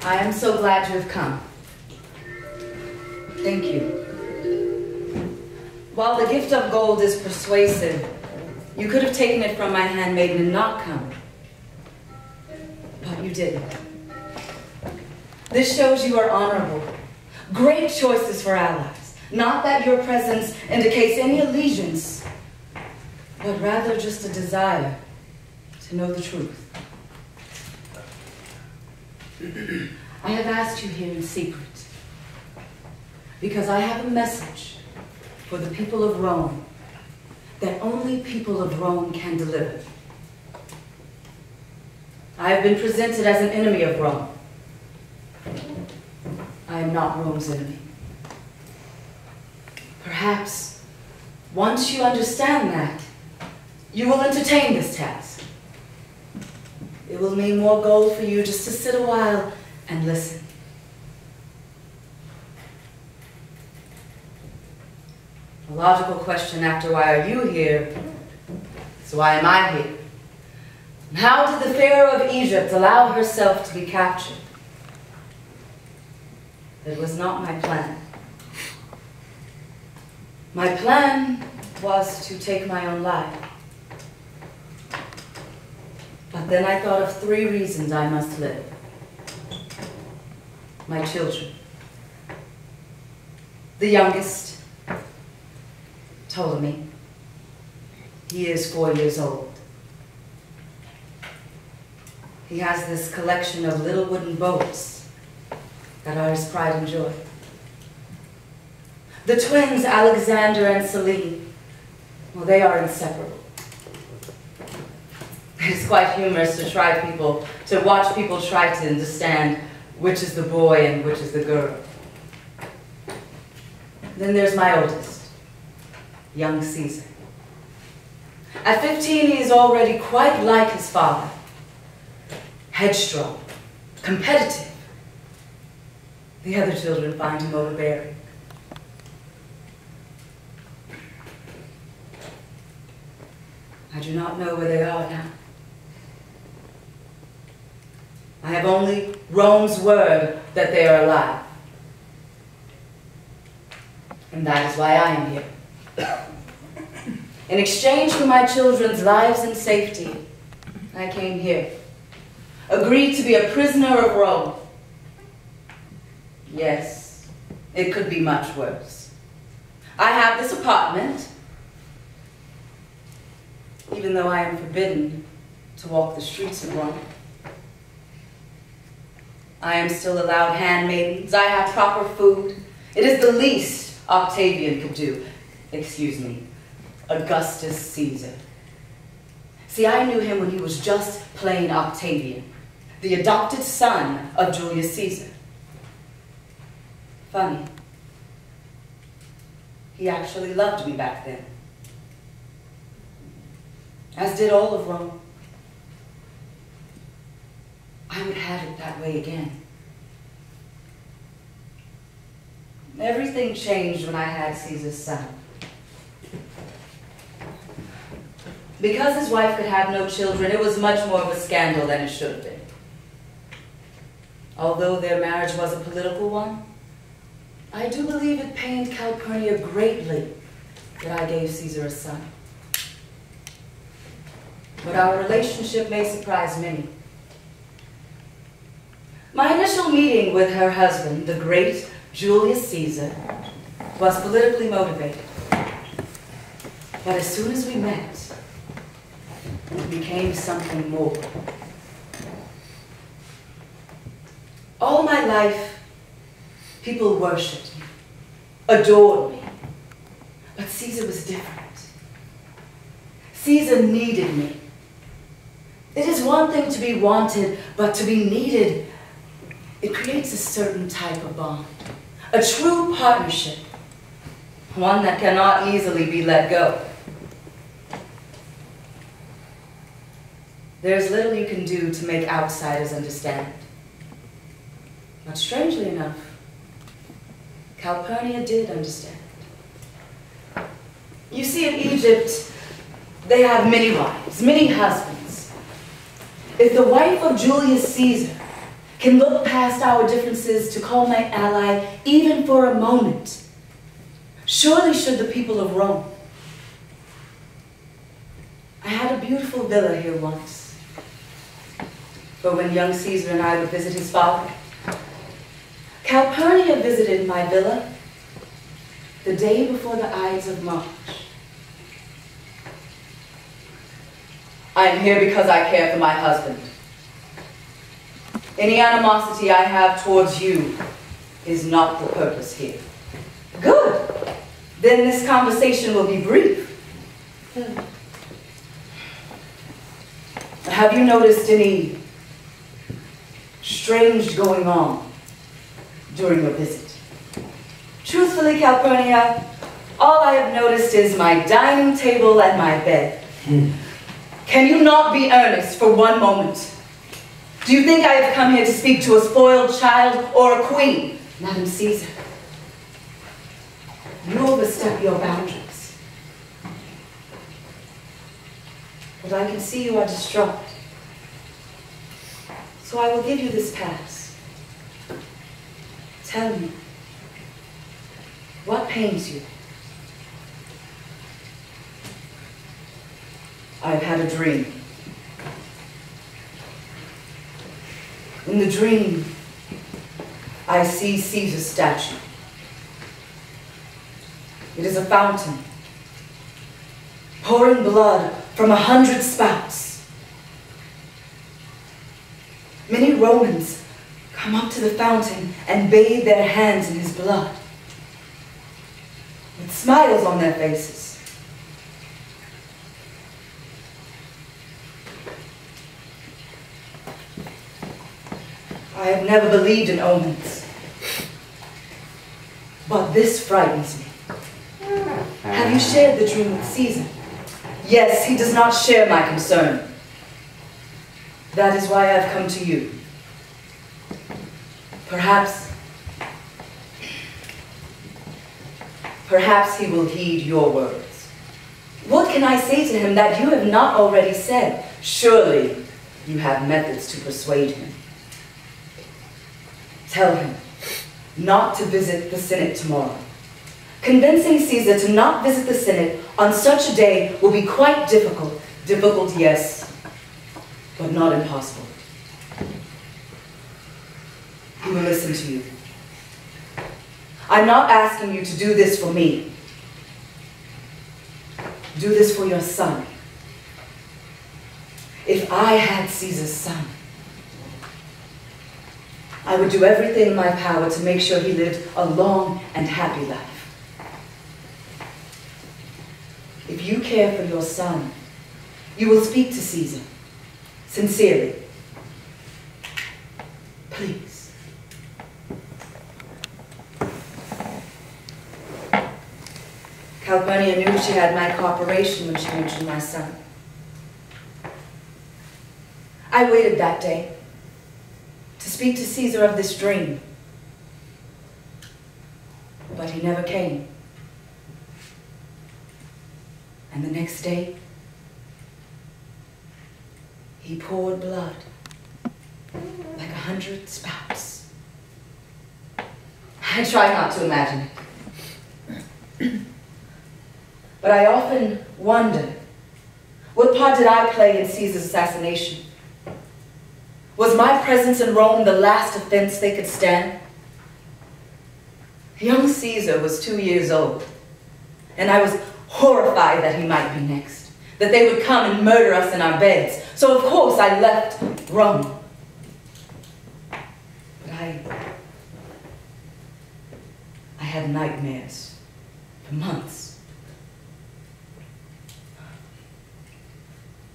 I am so glad you have come. Thank you. While the gift of gold is persuasive, you could have taken it from my handmaiden and not come. But you didn't. This shows you are honorable. Great choices for allies. Not that your presence indicates any allegiance, but rather just a desire to know the truth. I have asked you here in secret because I have a message for the people of Rome that only people of Rome can deliver. I have been presented as an enemy of Rome. I am not Rome's enemy. Perhaps once you understand that, you will entertain this task. It will mean more gold for you just to sit a while and listen. A logical question after why are you here is why am I here? And how did the Pharaoh of Egypt allow herself to be captured? It was not my plan. My plan was to take my own life. But then I thought of 3 reasons I must live. My children. The youngest, Ptolemy. He is 4 years old. He has this collection of little wooden boats that are his pride and joy. The twins, Alexander and Celine, well, they are inseparable. It's quite humorous to watch people try to understand which is the boy and which is the girl. Then there's my oldest, young Caesar. At 15, he is already quite like his father. Headstrong, competitive. The other children find him overbearing. I do not know where they are now. I have only Rome's word that they are alive. And that is why I am here. In exchange for my children's lives and safety, I came here. Agreed to be a prisoner of Rome. Yes, it could be much worse. I have this apartment, even though I am forbidden to walk the streets of Rome. I am still allowed handmaidens. I have proper food. It is the least Octavian could do. Excuse me, Augustus Caesar. See, I knew him when he was just plain Octavian, the adopted son of Julius Caesar. Funny. He actually loved me back then. As did all of Rome. I would have it that way again. Everything changed when I had Caesar's son. Because his wife could have no children, it was much more of a scandal than it should have been. Although their marriage was a political one, I do believe it pained Calpurnia greatly that I gave Caesar a son. But our relationship may surprise many. My initial meeting with her husband, the great Julius Caesar, was politically motivated. But as soon as we met, it became something more. All my life, people worshipped me, adored me. But Caesar was different. Caesar needed me. It is one thing to be wanted, but to be needed, it creates a certain type of bond. A true partnership. One that cannot easily be let go. There's little you can do to make outsiders understand. But strangely enough, Calpurnia did understand. You see, in Egypt, they have many wives, many husbands. If the wife of Julius Caesar can look past our differences to call my ally even for a moment, surely should the people of Rome. I had a beautiful villa here once, for when young Caesar and I would visit his father. Calpurnia visited my villa the day before the Ides of March. I am here because I care for my husband. Any animosity I have towards you is not the purpose here. Good. Then this conversation will be brief. Have you noticed any strange going on during your visit? Truthfully, Calpurnia, all I have noticed is my dining table and my bed. Can you not be earnest for one moment? Do you think I have come here to speak to a spoiled child or a queen? Madam Caesar, you overstep your boundaries. But I can see you are distraught. So I will give you this pass. Tell me, what pains you? I've had a dream. In the dream, I see Caesar's statue. It is a fountain, pouring blood from 100 spouts. Many Romans come up to the fountain and bathe their hands in his blood, with smiles on their faces. I have never believed in omens, but this frightens me. Have you shared the dream with Caesar? Yes, he does not share my concern. That is why I have come to you. Perhaps he will heed your words. What can I say to him that you have not already said? Surely you have methods to persuade him. Tell him not to visit the Senate tomorrow. Convincing Caesar to not visit the Senate on such a day will be quite difficult. Difficult, yes, but not impossible. He will listen to you. I'm not asking you to do this for me. Do this for your son. If I had Caesar's son, I would do everything in my power to make sure he lived a long and happy life. If you care for your son, you will speak to Caesar, sincerely. Please. Calpurnia knew she had my cooperation when she mentioned my son. I waited that day to speak to Caesar of this dream, but he never came. And the next day, he poured blood like 100 spouts. I try not to imagine it. But I often wonder, what part did I play in Caesar's assassination? Was my presence in Rome the last offense they could stand? Young Caesar was 2 years old, and I was horrified that he might be next, that they would come and murder us in our beds. So of course I left Rome. But I had nightmares for months.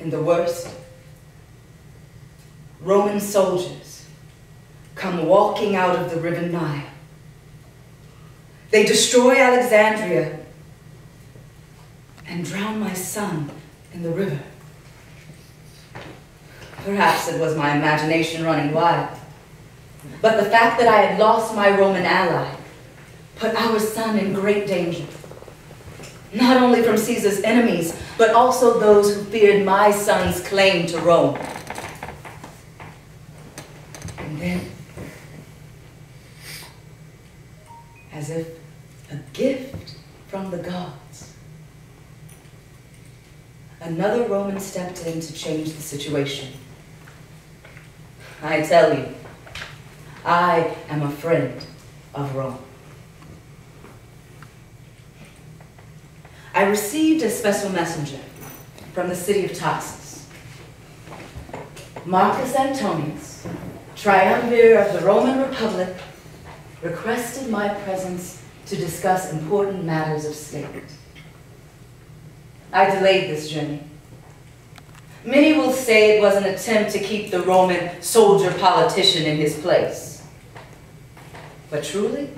And the worst, Roman soldiers come walking out of the river Nile. They destroy Alexandria and drown my son in the river. Perhaps it was my imagination running wild, but the fact that I had lost my Roman ally put our son in great danger, not only from Caesar's enemies, but also those who feared my son's claim to Rome. And then, as if a gift from the gods, another Roman stepped in to change the situation. I tell you, I am a friend of Rome. I received a special messenger from the city of Tarsus. Marcus Antonius, triumvir of the Roman Republic, requested my presence to discuss important matters of state. I delayed this journey. Many will say it was an attempt to keep the Roman soldier politician in his place. But truly,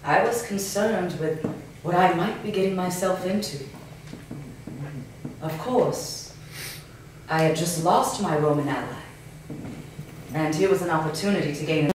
I was concerned with what I might be getting myself into. Of course, I had just lost my Roman ally, and here was an opportunity to gain